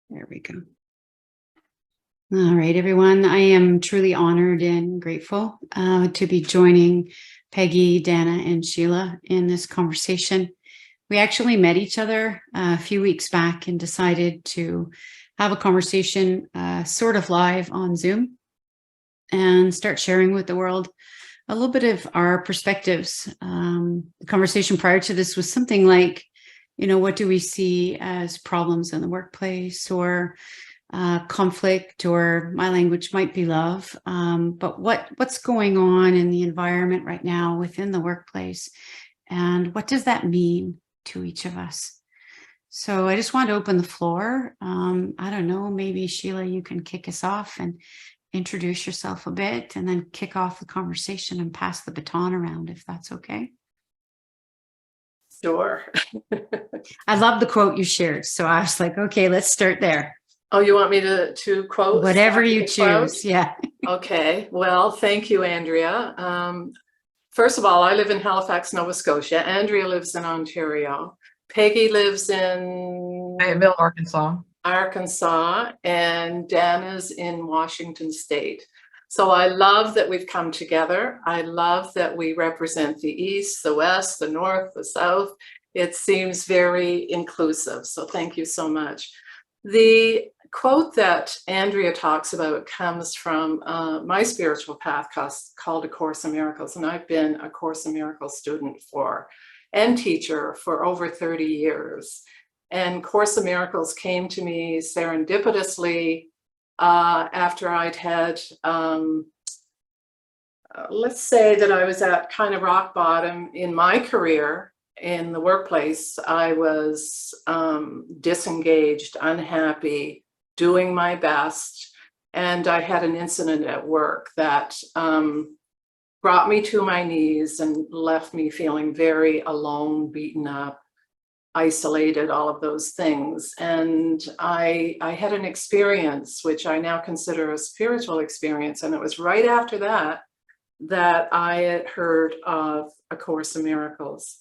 There we go. All right, everyone. I am truly honored and grateful to be joining Peggy, Danna, and Sheila in this conversation. We actually met each other a few weeks back and decided to have a conversation sort of live on Zoom and start sharing with the world a little bit of our perspectives. The conversation prior to this was something like, you know, what do we see as problems in the workplace, or conflict, or my language might be love, but what's going on in the environment right now within the workplace, and what does that mean to each of us? So I just want to open the floor. I don't know, maybe Sheila, you can kick us off and introduce yourself a bit, and then kick off the conversation and pass the baton around, if that's okay. Sure. I love the quote you shared, so I was like, okay, let's start there. Oh, you want me to quote? Whatever you choose. Quote? Yeah. Okay. Well, thank you, Andrea. First of all, I live in Halifax, Nova Scotia. Andrea lives in Ontario. Peggy lives in Fayetteville, Arkansas, and Danna's in Washington State. So I love that we've come together. I love that we represent the East, the West, the North, the South. It seems very inclusive. So thank you so much. The quote that Andrea talks about comes from my spiritual path called A Course in Miracles. And I've been a Course in Miracles student and teacher for over 30 years. And Course in Miracles came to me serendipitously after I'd had, let's say that I was at kind of rock bottom in my career. In the workplace, I was disengaged, unhappy, doing my best. And I had an incident at work that brought me to my knees and left me feeling very alone, beaten up, isolated, all of those things. And I had an experience, which I now consider a spiritual experience. And it was right after that I had heard of A Course in Miracles.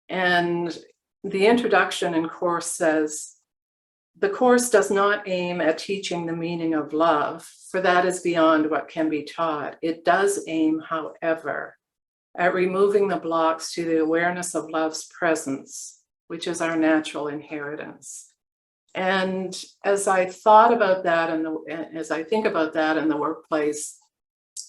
And the introduction in Course says, the Course does not aim at teaching the meaning of love, for that is beyond what can be taught. It does aim, however, at removing the blocks to the awareness of love's presence, which is our natural inheritance. And as I thought about that, as I think about that in the workplace,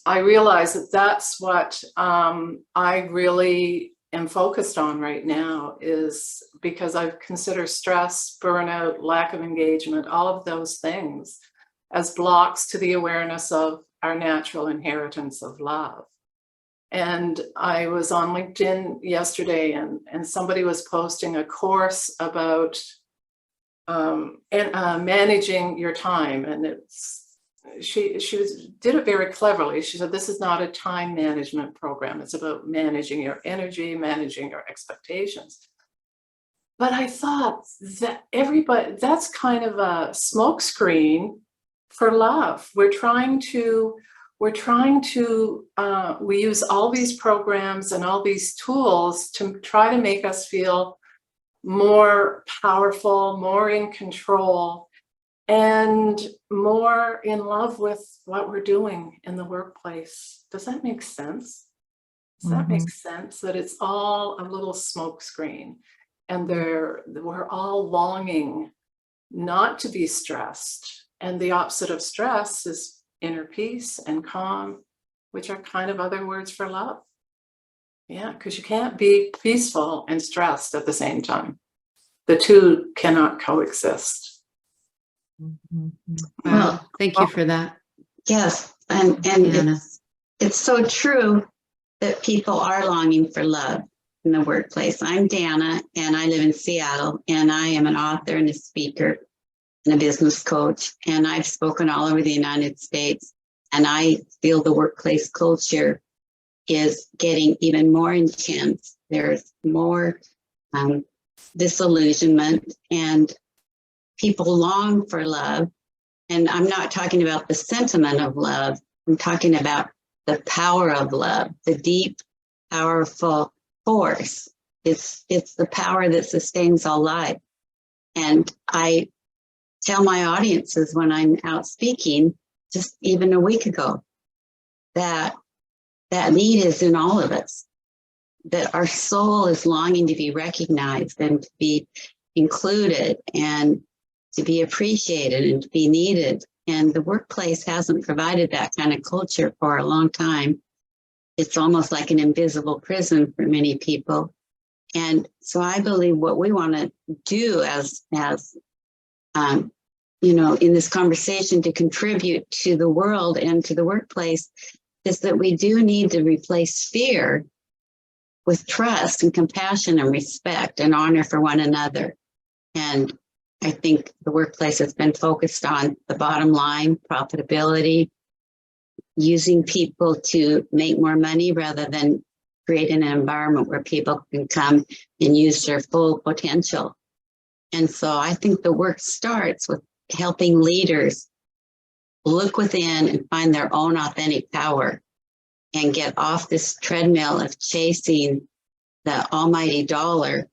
I realize that that's what I really am focused on right now, is because I consider stress, burnout, lack of engagement, all of those things as blocks to the awareness of our natural inheritance of love. And I was on LinkedIn yesterday, and somebody was posting a course about managing your time. And she did it very cleverly. She said, this is not a time management program. It's about managing your energy, managing your expectations. But I thought that that's kind of a smokescreen for love. We use all these programs and all these tools to try to make us feel more powerful, more in control, and more in love with what we're doing in the workplace. Does that make sense? Does that make sense? That it's all a little smokescreen, and we're all longing not to be stressed. And the opposite of stress is inner peace and calm, which are kind of other words for love. Yeah, because you can't be peaceful and stressed at the same time. The two cannot coexist. Well, thank you for that. Yes, and it's so true that people are longing for love in the workplace. I'm Danna, and I live in Seattle, and I am an author and a speaker and a business coach, and I've spoken all over the United States, and I feel the workplace culture is getting even more intense. There's more disillusionment, and people long for love. And I'm not talking about the sentiment of love. I'm talking about the power of love, the deep, powerful force. It's the power that sustains all life. And I tell my audiences when I'm out speaking, just even a week ago, that need is in all of us, that our soul is longing to be recognized and to be included and to be appreciated and to be needed. And the workplace hasn't provided that kind of culture for a long time. It's almost like an invisible prison for many people. And so I believe what we want to do as in this conversation to contribute to the world and to the workplace is that we do need to replace fear with trust and compassion and respect and honor for one another. And I think the workplace has been focused on the bottom line, profitability, using people to make more money rather than creating an environment where people can come and use their full potential. And so I think the work starts with helping leaders look within and find their own authentic power and get off this treadmill of chasing the almighty dollar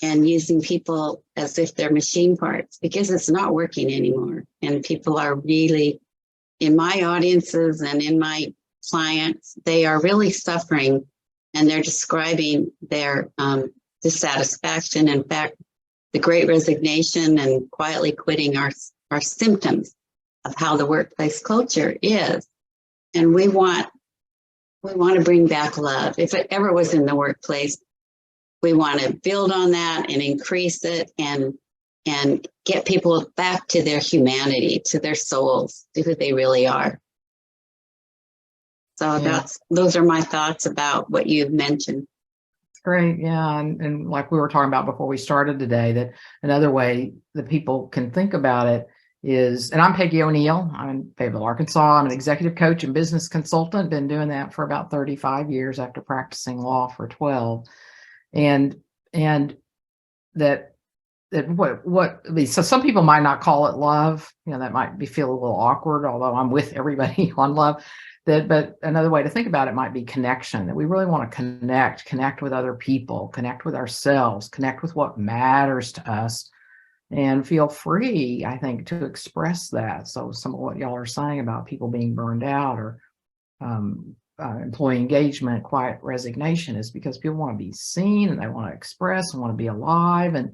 and using people as if they're machine parts, because it's not working anymore. And people are really, in my audiences and in my clients, they are really suffering, and they're describing their dissatisfaction. In fact, the great resignation and quietly quitting are symptoms of how the workplace culture is. And we want to bring back love. If it ever was in the workplace, we want to build on that and increase it and get people back to their humanity, to their souls, to who they really are. So those are my thoughts about what you've mentioned. Great. Yeah. And like we were talking about before we started today, that another way that people can think about it is, and I'm Peggy O'Neill. I'm in Fayetteville, Arkansas. I'm an executive coach and business consultant. Been doing that for about 35 years after practicing law for 12. And that so some people might not call it love, that might feel a little awkward, although I'm with everybody on love. But another way to think about it might be connection, that we really want to connect with other people, connect with ourselves, connect with what matters to us, and feel free, I think, to express that. So some of what y'all are saying about people being burned out or employee engagement, quiet resignation, is because people want to be seen and they want to express and want to be alive. And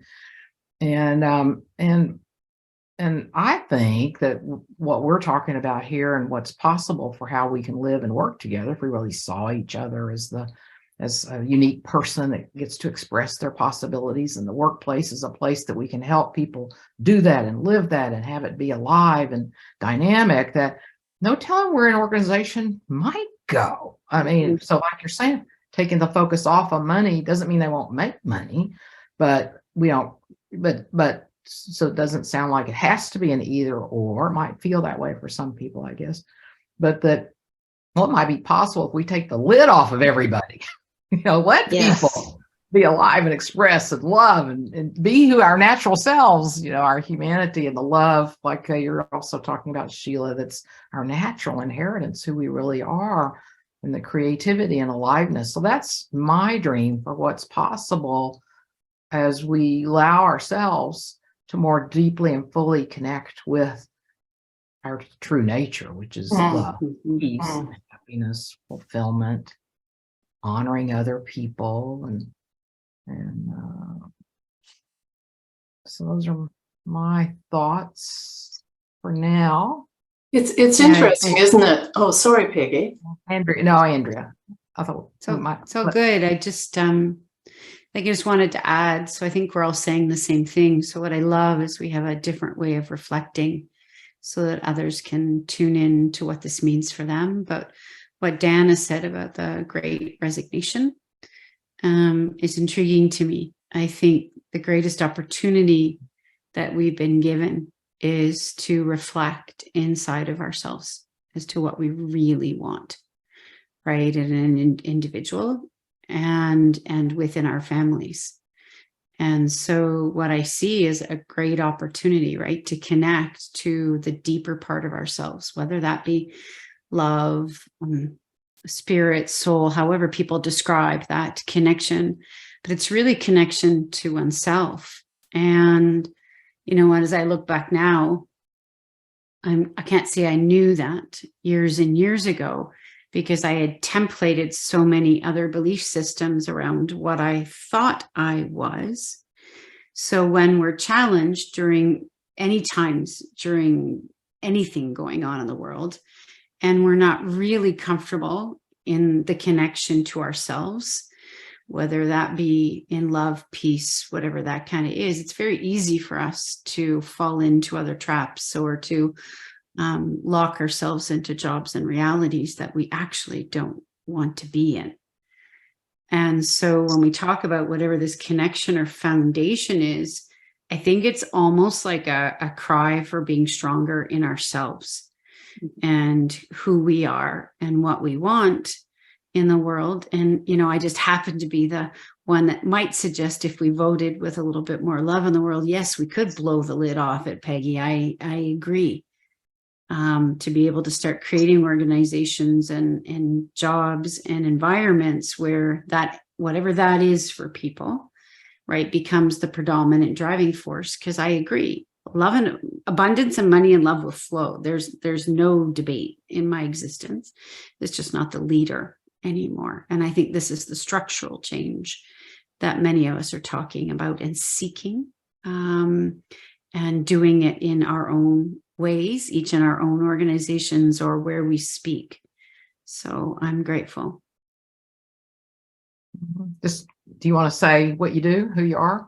I think that what we're talking about here and what's possible for how we can live and work together, if we really saw each other as a unique person that gets to express their possibilities, and the workplace is a place that we can help people do that and live that and have it be alive and dynamic, that no telling where an organization might go. I mean, so like you're saying, taking the focus off of money doesn't mean they won't make money, but we don't, but so it doesn't sound like it has to be an either or. It might feel that way for some people, I guess, but that what might be possible if we take the lid off of everybody, let people be alive and express and love and be who our natural selves, our humanity and the love, like you're also talking about, Sheila, that's our natural inheritance, who we really are, and the creativity and aliveness. So that's my dream for what's possible as we allow ourselves to more deeply and fully connect with our true nature, which is love, peace, happiness, fulfillment, honoring other people, and so those are my thoughts for now. It's interesting, isn't it? Oh, sorry, Peggy. Andrea. I thought so good. I just I just wanted to add. So I think we're all saying the same thing. So what I love is we have a different way of reflecting, so that others can tune in to what this means for them. But what Danna said about the great resignation is intriguing to me. I think the greatest opportunity that we've been given is to reflect inside of ourselves as to what we really want, right? In an individual and within our families. And so what I see is a great opportunity, right, to connect to the deeper part of ourselves, whether that be love, spirit, soul, however people describe that connection. But it's really connection to oneself. And as I look back now, I can't say I knew that years and years ago, because I had templated so many other belief systems around what I thought I was. So when we're challenged during anything going on in the world, and we're not really comfortable in the connection to ourselves, whether that be in love, peace, whatever that kind of is, it's very easy for us to fall into other traps, or to lock ourselves into jobs and realities that we actually don't want to be in. And so when we talk about whatever this connection or foundation is, I think it's almost like a cry for being stronger in ourselves and who we are and what we want in the world. And, I just happen to be the one that might suggest, if we voted with a little bit more love in the world, yes, we could blow the lid off it, Peggy. I agree. To be able to start creating organizations and jobs and environments where that, whatever that is for people, right, becomes the predominant driving force. Because I agree, love and abundance and money and love will flow. There's no debate in my existence. It's just not the leader anymore. And I think this is the structural change that many of us are talking about and seeking, and doing it in our own ways, each in our own organizations or where we speak. So I'm grateful. Just, do you want to say what you do, who you are?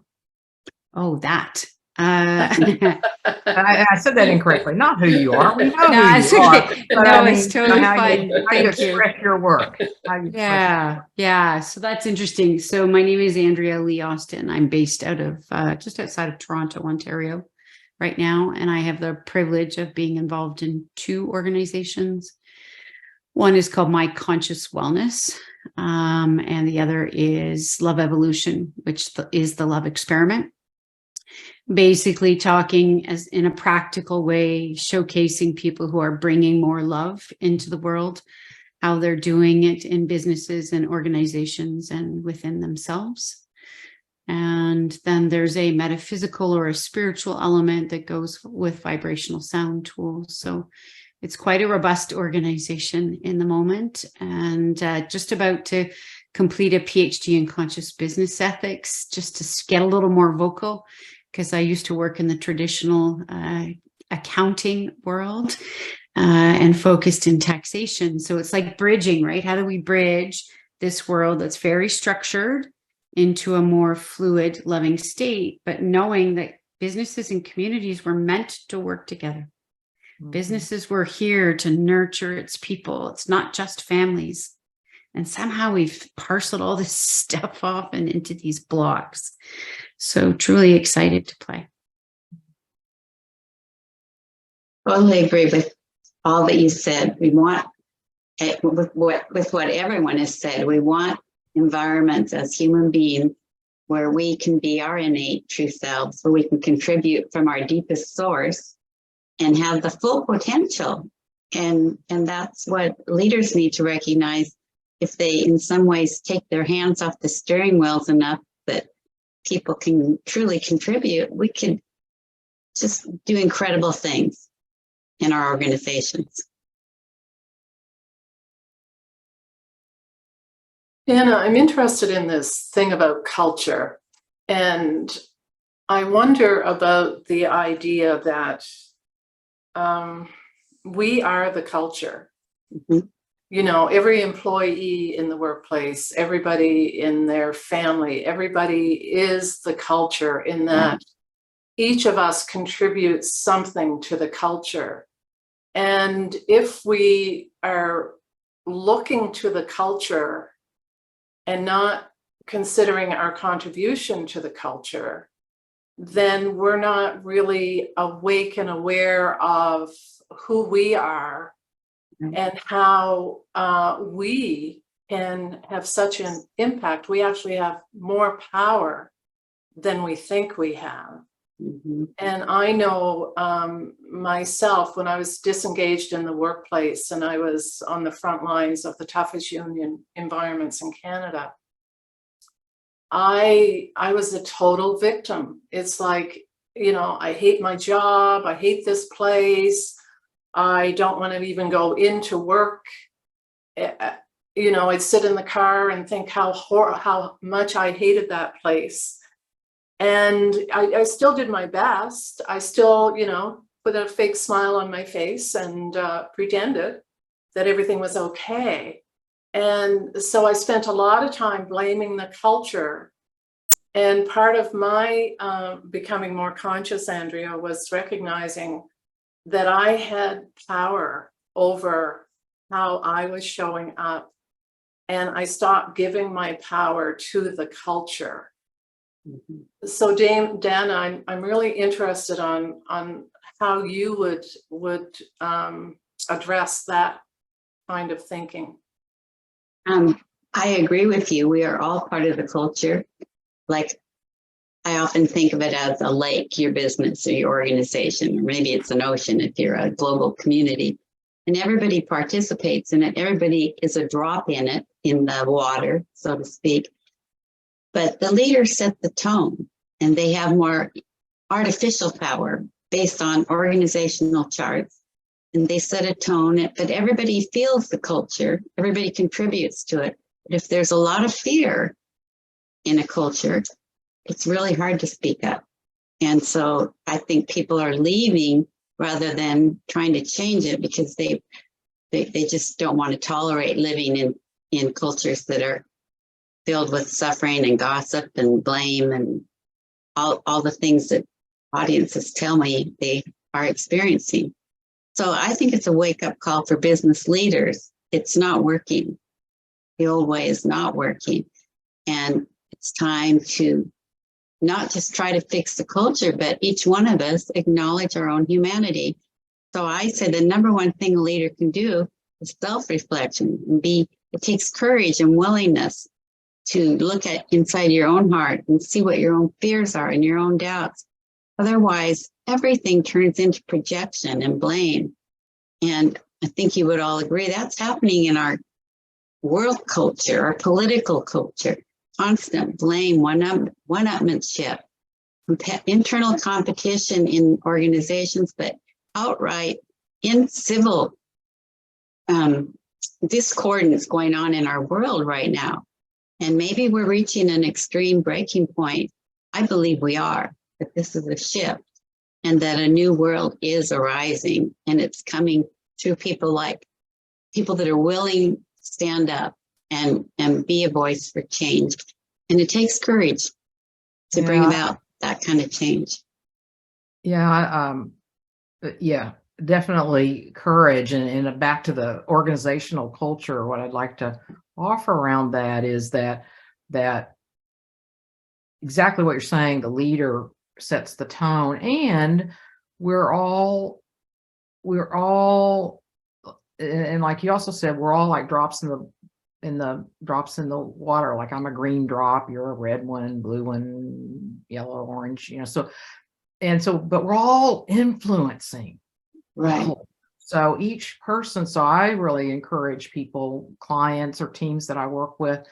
Oh, that. I said that incorrectly. Not who you are. We know No, who it's you are. okay. But No, I mean, it's totally how fine. you Thank you. express your work. How you express Yeah. So that's interesting. So my name is Andrea Austin. I'm based out of just outside of Toronto, Ontario right now. And I have the privilege of being involved in 2 organizations. One is called My Conscious Wellness. And the other is Love Evolution, which is the love experiment. Basically talking as in a practical way, showcasing people who are bringing more love into the world, how they're doing it in businesses and organizations and within themselves. And then there's a metaphysical or a spiritual element that goes with vibrational sound tools. So it's quite a robust organization in the moment, and just about to complete a PhD in conscious business ethics, just to get a little more vocal, because I used to work in the traditional accounting world and focused in taxation. So it's like bridging, right? How do we bridge this world that's very structured into a more fluid, loving state, but knowing that businesses and communities were meant to work together. Mm-hmm. Businesses were here to nurture its people. It's not just families. And somehow we've parceled all this stuff off and into these blocks. So truly excited to play. Totally agree with all that you said. We want, with what everyone has said, we want environments as human beings where we can be our innate true selves, where we can contribute from our deepest source and have the full potential. And that's what leaders need to recognize. If they in some ways take their hands off the steering wheels enough that people can truly contribute, we could just do incredible things in our organizations. Danna, I'm interested in this thing about culture, and I wonder about the idea that we are the culture. Mm-hmm. You know, every employee in the workplace, everybody in their family, everybody is the culture, in that each of us contributes something to the culture. And if we are looking to the culture and not considering our contribution to the culture, then we're not really awake and aware of who we are and how we can have such an impact. We actually have more power than we think we have. Mm-hmm. And I know myself, when I was disengaged in the workplace and I was on the front lines of the toughest union environments in Canada, I was a total victim. It's like I hate my job. I hate this place. I don't want to even go into work. I'd sit in the car and think how much I hated that place. And I still did my best. I still, put a fake smile on my face and pretended that everything was okay. And so I spent a lot of time blaming the culture. And part of my becoming more conscious, Andrea, was recognizing that I had power over how I was showing up. And I stopped giving my power to the culture. Mm-hmm. So Danna, I'm really interested on how you would address that kind of thinking. I agree with you. We are all part of the culture. Like, I often think of it as a lake, your business or your organization, or maybe it's an ocean if you're a global community. And everybody participates in it. Everybody is a drop in it, in the water, so to speak. But the leaders set the tone, and they have more artificial power based on organizational charts. And they set a tone, but everybody feels the culture. Everybody contributes to it. But if there's a lot of fear in a culture, it's really hard to speak up. And so I think people are leaving rather than trying to change it, because they just don't want to tolerate living in cultures that are filled with suffering and gossip and blame and all the things that audiences tell me they are experiencing. So I think it's a wake-up call for business leaders. It's not working. The old way is not working. And it's time to not just try to fix the culture, but each one of us acknowledge our own humanity. So I say the number one thing a leader can do is self-reflection. It takes courage and willingness to look at inside your own heart and see what your own fears are and your own doubts. Otherwise, everything turns into projection and blame. And I think you would all agree that's happening in our world culture, our political culture. Constant blame, one-upmanship, internal competition in organizations, but outright in civil discordance going on in our world right now. And maybe we're reaching an extreme breaking point. I believe we are, that this is a shift and that a new world is arising, and it's coming through people that are willing to stand up and be a voice for change. And it takes courage to bring about that kind of change. Yeah, definitely courage. And back to the organizational culture, what I'd like to offer around that is that exactly what you're saying, the leader sets the tone, and we're all, and like you also said, we're all like drops in the water. Like, I'm a green drop, you're a red one, blue one, yellow, orange, but we're all influencing. Right. So each person, so I really encourage people, clients or teams that I work with,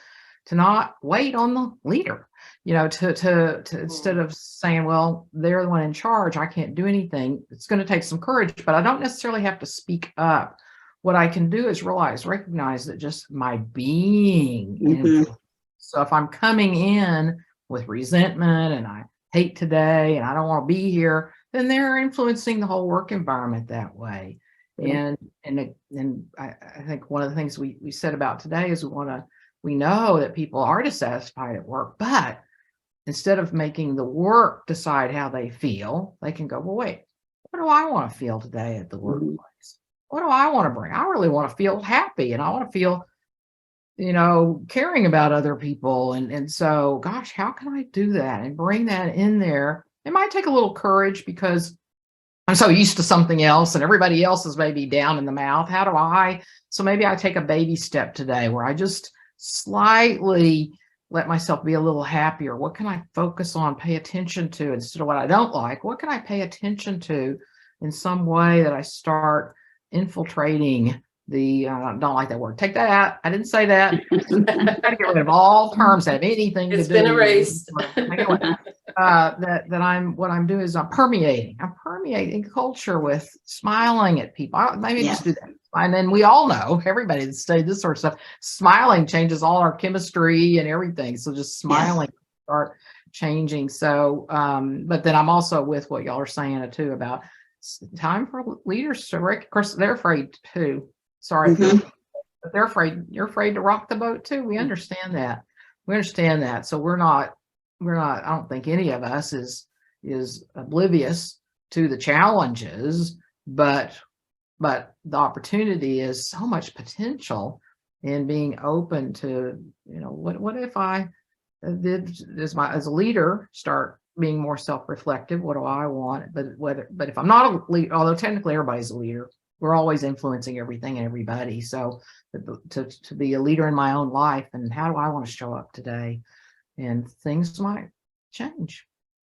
to not wait on the leader, to instead of saying, well, they're the one in charge, I can't do anything. It's going to take some courage, but I don't necessarily have to speak up. What I can do is recognize that just my being. Mm-hmm. So if I'm coming in with resentment and I hate today and I don't want to be here, then they're influencing the whole work environment that way. And I think one of the things we said about today is we know that people are dissatisfied at work, but instead of making the work decide how they feel, they can go, well, wait, what do I want to feel today at the workplace? What do I want to bring? I really want to feel happy, and I want to feel, caring about other people. And so, gosh, how can I do that and bring that in there? It might take a little courage because I'm so used to something else and everybody else is maybe down in the mouth. So maybe I take a baby step today where I just slightly let myself be a little happier. What can I focus on, pay attention to, instead of what I don't like? What can I pay attention to in some way that I start infiltrating the, I don't like that word. Take that out. I didn't say that. I got to get rid of all terms that have anything to do. It's been erased. what I'm doing is I'm permeating culture with smiling at people. Maybe Yeah. just do that. And then we all know, everybody that studied this sort of stuff, smiling changes all our chemistry and everything. So just smiling start changing. So, but then I'm also with what y'all are saying too about time for leaders to, of course, they're afraid too. Sorry, but they're afraid. You're afraid to rock the boat too. We understand that. So we're not, I don't think any of us is oblivious to the challenges, but the opportunity is so much potential in being open to, what if I did as a leader start being more self-reflective? What do I want? But if I'm not a leader, although technically everybody's a leader, we're always influencing everything and everybody. So to be a leader in my own life, and how do I want to show up today? And things might change.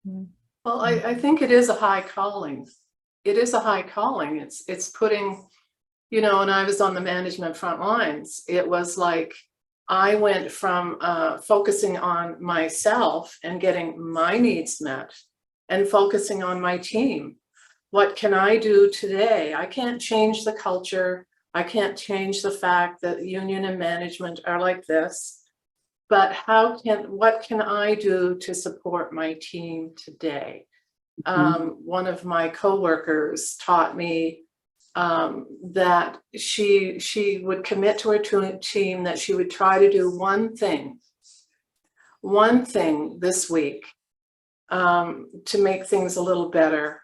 Well, I think it is a high calling. It is a high calling. It's putting, when I was on the management front lines, it was like I went from focusing on myself and getting my needs met and focusing on my team. What can I do today? I can't change the culture. I can't change the fact that union and management are like this. But what can I do to support my team today? One of my coworkers taught me that she would commit to her team that she would try to do one thing this week to make things a little better,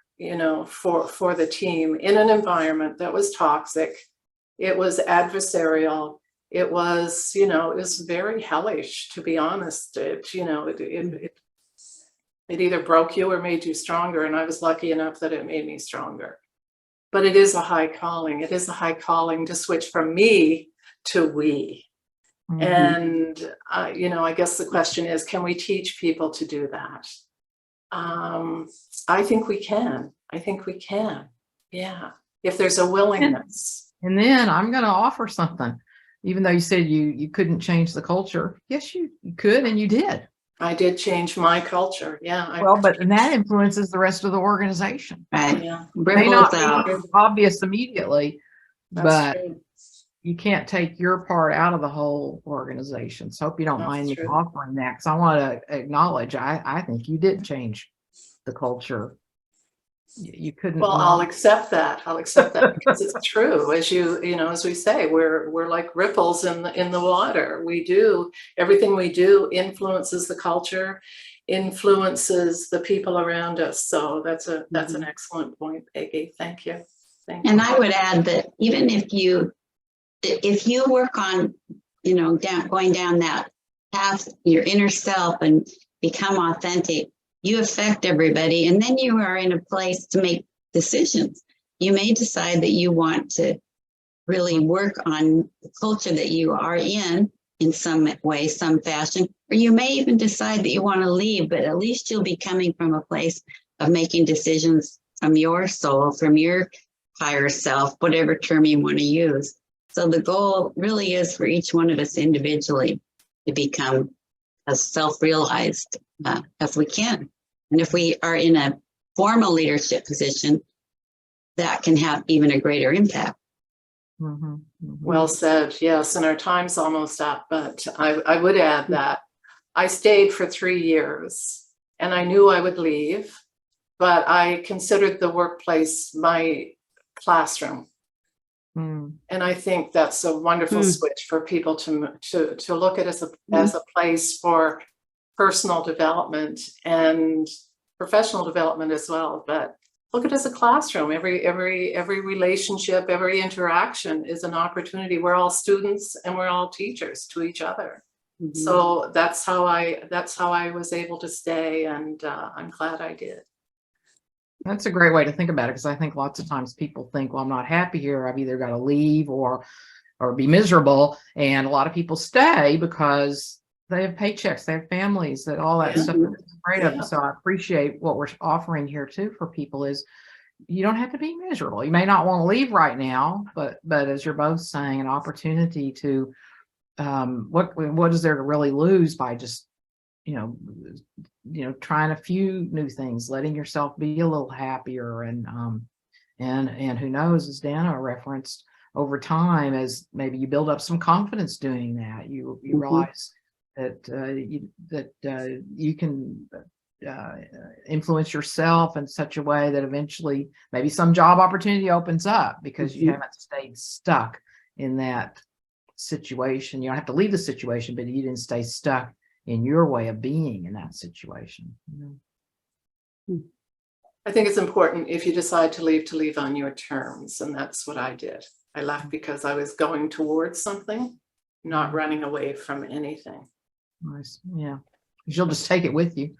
for the team in an environment that was toxic. It was adversarial. It was, it was very hellish, to be honest. It either broke you or made you stronger. And I was lucky enough that it made me stronger. But it is a high calling. It is a high calling to switch from me to we. And, I guess the question is, can we teach people to do that? I think we can. Yeah. If there's a willingness. And then I'm going to offer something. Even though you said you couldn't change the culture. Yes, you could, and you did. I did change my culture. Yeah. But that influences the rest of the organization. Right. Yeah. It may not be out. obvious immediately, That's but true. you can't take your part out of the whole organization. So hope you don't That's mind me true. offering that, because I want to acknowledge I think you did change the culture. You couldn't. Well, I'll accept that because it's true. As as we say, we're like ripples in the water. Everything we do influences the culture, influences the people around us. So that's an excellent point, Peggy. Thank you. And I would add that even if you work on, going down that path, your inner self, and become authentic, you affect everybody. And then you are in a place to make decisions. You may decide that you want to really work on the culture that you are in some way, some fashion, or you may even decide that you want to leave, but at least you'll be coming from a place of making decisions from your soul, from your higher self, whatever term you want to use. So the goal really is for each one of us individually to become as self-realized as we can. And if we are in a formal leadership position, that can have even a greater impact. Well said. Yes. And our time's almost up, but I would add that I stayed for 3 years and I knew I would leave, but I considered the workplace my classroom. And I think that's a wonderful switch for people to look at as a place for personal development and professional development as well. But look at it as a classroom. Every relationship, every interaction is an opportunity. We're all students and we're all teachers to each other. So that's how I was able to stay, and I'm glad I did. That's a great way to think about it, because I think lots of times people think, well, I'm not happy here. I've either got to leave or be miserable. And a lot of people stay because they have paychecks, they have families, that all that stuff is great of them. So I appreciate what we're offering here too for people is you don't have to be miserable. You may not want to leave right now, but as you're both saying, an opportunity to what is there to really lose by just trying a few new things, letting yourself be a little happier, and who knows, as Danna referenced, over time, as maybe you build up some confidence doing that, you realize that you can influence yourself in such a way that eventually maybe some job opportunity opens up because you haven't stayed stuck in that situation. You don't have to leave the situation, but you didn't stay stuck in your way of being in that situation. I think it's important, if you decide to leave on your terms. And that's what I did. I left because I was going towards something, not running away from anything. Nice. Yeah. You'll just take it with you.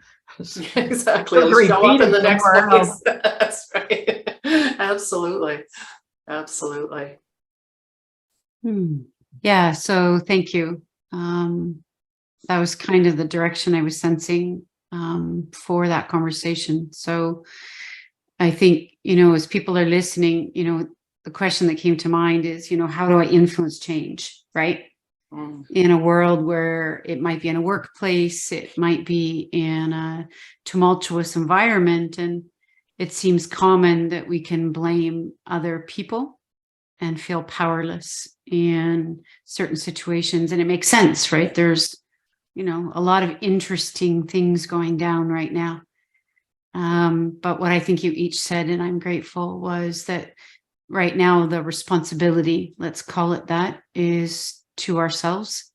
Exactly. It'll show up in the next somewhere else. place. That's right. Absolutely. Absolutely. Yeah, so thank you. That was kind of the direction I was sensing for that conversation. So I think, as people are listening, the question that came to mind is, how do I influence change, right? In a world where it might be in a workplace, it might be in a tumultuous environment, and it seems common that we can blame other people and feel powerless in certain situations. And it makes sense, right? There's, a lot of interesting things going down right now. But what I think you each said, and I'm grateful, was that right now the responsibility, let's call it that, is to ourselves,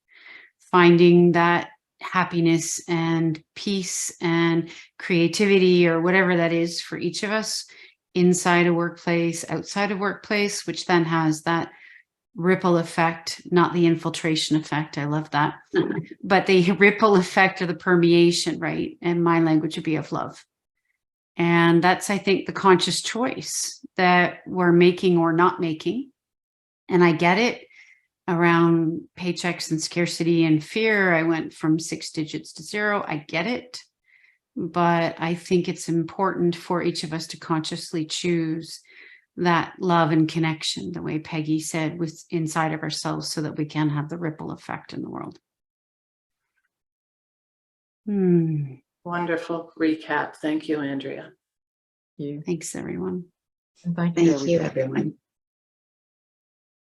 finding that happiness and peace and creativity, or whatever that is for each of us, inside a workplace, outside of workplace, which then has that ripple effect, not the infiltration effect. I love that. But the ripple effect, or the permeation, right? And my language would be of love. And that's, I think, the conscious choice that we're making or not making. And I get it around paychecks and scarcity and fear. I went from 6 digits to 0. I get it. But I think it's important for each of us to consciously choose that love and connection, the way Peggy said, with inside of ourselves, so that we can have the ripple effect in the world. Wonderful recap. Thank you, Andrea. You. Thanks, everyone. And thank you, Thank you, everyone.